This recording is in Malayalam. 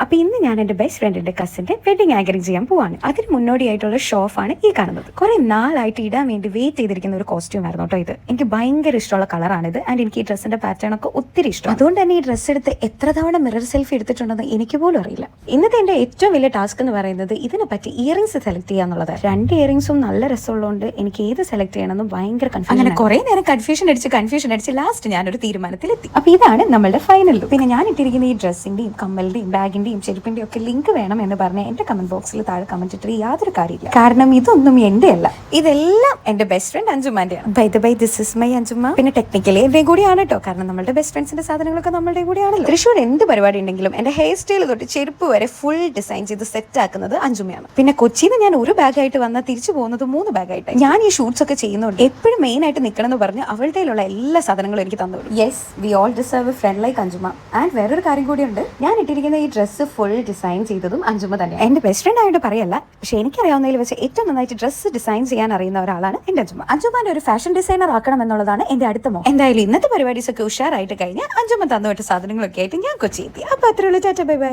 അപ്പോൾ ഇന്ന് ഞാൻ എൻ്റെ ബെസ്റ്റ് ഫ്രണ്ടിന്റെ കസിന്റെ വെഡിങ് ആങ്കറിംഗ് ചെയ്യാൻ പോവാണ്. അതിന് മുന്നോടിയായിട്ടുള്ള ഷോഫാണ് ഈ കാണുന്നത്. കുറെ നാളായിട്ട് ഇടാൻ വേണ്ടി വെയിറ്റ് ചെയ്തിരിക്കുന്ന ഒരു കോസ്റ്റ്യൂം ആയിരുന്നു കേട്ടോ ഇത്. എനിക്ക് ഭയങ്കര ഇഷ്ടമുള്ള കളറാണിത്. ആൻഡ് എനിക്ക് ഈ ഡ്രസ്സിന്റെ പാറ്റേൺ ഒക്കെ ഒത്തിരി ഇഷ്ടം. അതുകൊണ്ട് തന്നെ ഈ ഡ്രസ്സ് എടുത്ത് എത്ര തവണ മിറർ സെൽഫി എടുത്തിട്ടുണ്ടെന്ന് എനിക്ക് പോലും അറിയില്ല. ഇന്നത്തെ എൻ്റെ ഏറ്റവും വലിയ ടാസ്ക് എന്ന് പറയുന്നത് ഇതിനെ പറ്റി ഇയറിംഗ്സ് സെലക്ട് ചെയ്യാന്നുള്ളത്. 2 ഇയറിംഗ്സും നല്ല രസമുള്ളതുകൊണ്ട് എനിക്ക് ഏത് സെലക്ട് ചെയ്യണമെന്നും ഭയങ്കര കൺഫ്യൂഷൻ. അങ്ങനെ കുറെ നേരം കൺഫ്യൂഷൻ അടിച്ച് ലാസ്റ്റ് ഞാനൊരു തീരുമാനത്തിലെത്തി. അപ്പൊ ഇതാണ് നമ്മളുടെ ഫൈനൽ ലുക്ക്. പിന്നെ ഞാൻ ഇട്ടിരിക്കുന്ന ഈ ഡ്രസ്സിന്റെയും കമ്മലിന്റെയും ബാഗിന്റെയും ചെരുപ്പിന്റെയും ഒക്കെ ലിങ്ക് വേണം എന്ന് പറഞ്ഞ് എന്റെ കമന്റ് ബോക്സിൽ താഴെ കമന്റ് ഇട്ടിട്ട് യാതൊരു കാര്യമില്ല. കാരണം ഇതൊന്നും എന്റെ അല്ല, ഇതെല്ലാം എന്റെ ബെസ്റ്റ് ഫ്രണ്ട് അഞ്ജുമാന്റെയാണ്. By the by, this is my Anjuma. പിന്നെ ടെക്നിക്കലി എന്റെയും കൂടിയാണ് കേട്ടോ, കാരണം നമ്മുടെ ബെസ്റ്റ് ഫ്രണ്ട്സിന്റെ സാധനങ്ങളൊക്കെ നമ്മളുടെ കൂടിയാണല്ലോ. തൃശ്ശൂർ എന്ത് പരിപാടി ഉണ്ടെങ്കിലും എന്റെ ഹെയർ സ്റ്റൈൽ തൊട്ട് ചെരുപ്പ് വരെ ഫുൾ ഡിസൈൻ ചെയ്ത് സെറ്റ് ആക്കുന്നത് അഞ്ജുമയാണ്. പിന്നെ കൊച്ചിയിൽ നിന്ന് ഞാൻ ഒരു ബാഗായിട്ട് വന്നാൽ തിരിച്ചു പോകുന്നത് 3 ബാഗായിട്ട്. ഞാൻ ഈ ഷൂട്ട്സ് ഒക്കെ ചെയ്യുന്നുണ്ട് എപ്പോഴും മെയിൻ ആയിട്ട് നിൽക്കണം എന്ന് പറഞ്ഞ് അവളുടെ എല്ലാ സാധനങ്ങളും എനിക്ക് തന്നു. Yes, we all deserve a friend like Anjuma. And വേറൊരു കാര്യം കൂടിയുണ്ട്, ഞാൻ ഇട്ടിരിക്കുന്ന ഈ ഡ്രസ്സ് ഫുൾ ഡിസൈൻ ചെയ്തതും അഞ്ജുമ തന്നെയാണ്. എന്റെ ബെസ്റ്റ് ഫ്രണ്ട് ആയിട്ട് പറയല്ല, പക്ഷെ എനിക്കറിയാവുന്നതിൽ വെച്ച് ഏറ്റവും നന്നായിട്ട് ഡ്രസ്സ് ഡിസൈൻ ചെയ്യാൻ അറിയുന്ന ഒരാളാണ് എന്റെ അഞ്ജുമ. അഞ്ജുമാന്റെ ഒരു ഫാഷൻ ഡിസൈനർ ആക്കണം എന്നുള്ളതാണ് എന്റെ അടുത്ത മോഹം. എന്തായാലും ഇന്നത്തെ പരിപാടീസ് ഒക്കെ ഉഷാറായിട്ട് കഴിഞ്ഞ് അഞ്ജുമ തന്നുവിട്ട സാധനങ്ങളൊക്കെ ആയിട്ട് ഞാൻ കൊച്ചി എത്തി. അപ്പൊ അത്രയുള്ള ടാറ്റ ബൈ ബൈ.